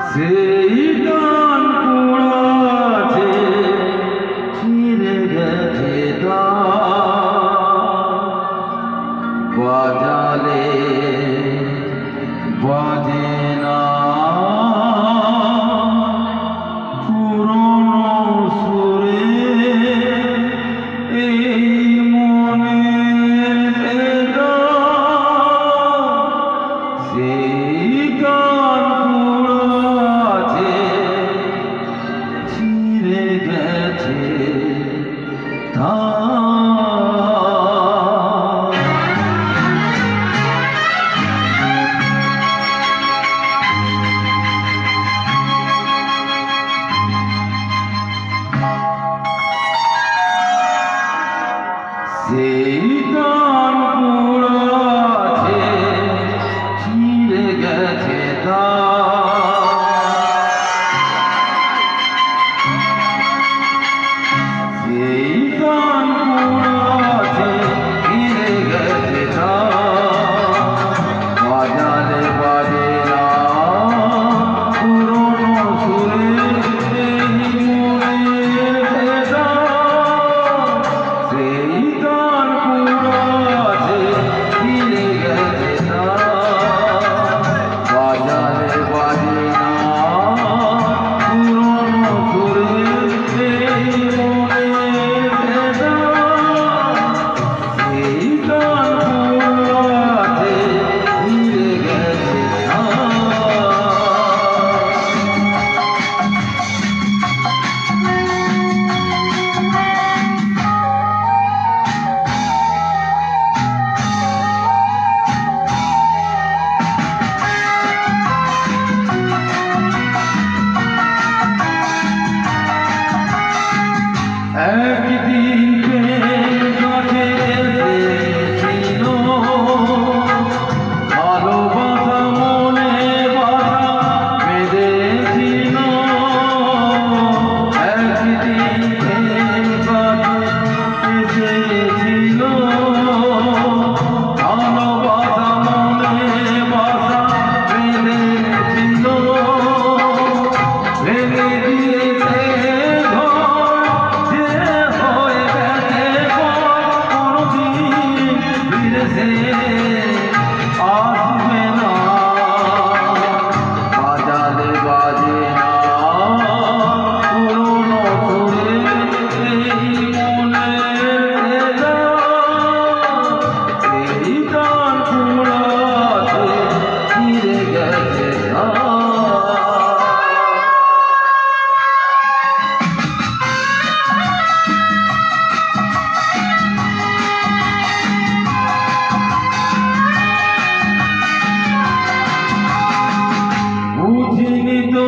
সেই গান পুরাছে ছিঁড়ে গেছে বাজালে বাজে না পুরনো সুরে এই মনের সেই গান পুরাছে ছিঁড়ে গেছে সেই গান পুরাছে ছিঁড়ে গেছে সেই গান পুরাছে ছিঁড়ে গেছে বাজারে বাজে না পুরনো সুরে সেই গান পুরাছে ছিঁড়ে গেছে বাজারে বাজে না পুরনো সুরে সেই গান পুরাছে ছিঁড়ে গেছে একদিন প্রেম কাছে এসেছিল ভালোবাসা মনে বাসা বেঁধেছিল একদিন প্রেম কাছে এসেছিল ভালোবাসা মনে বাসা বেঁধেছিল ভেঙে দিয়েছে আসবে না বাজারে বাজে না পুরনো সুরে এই মনের এই গান পুরাছে ছিঁড়ে গেছে বুঝিনি তো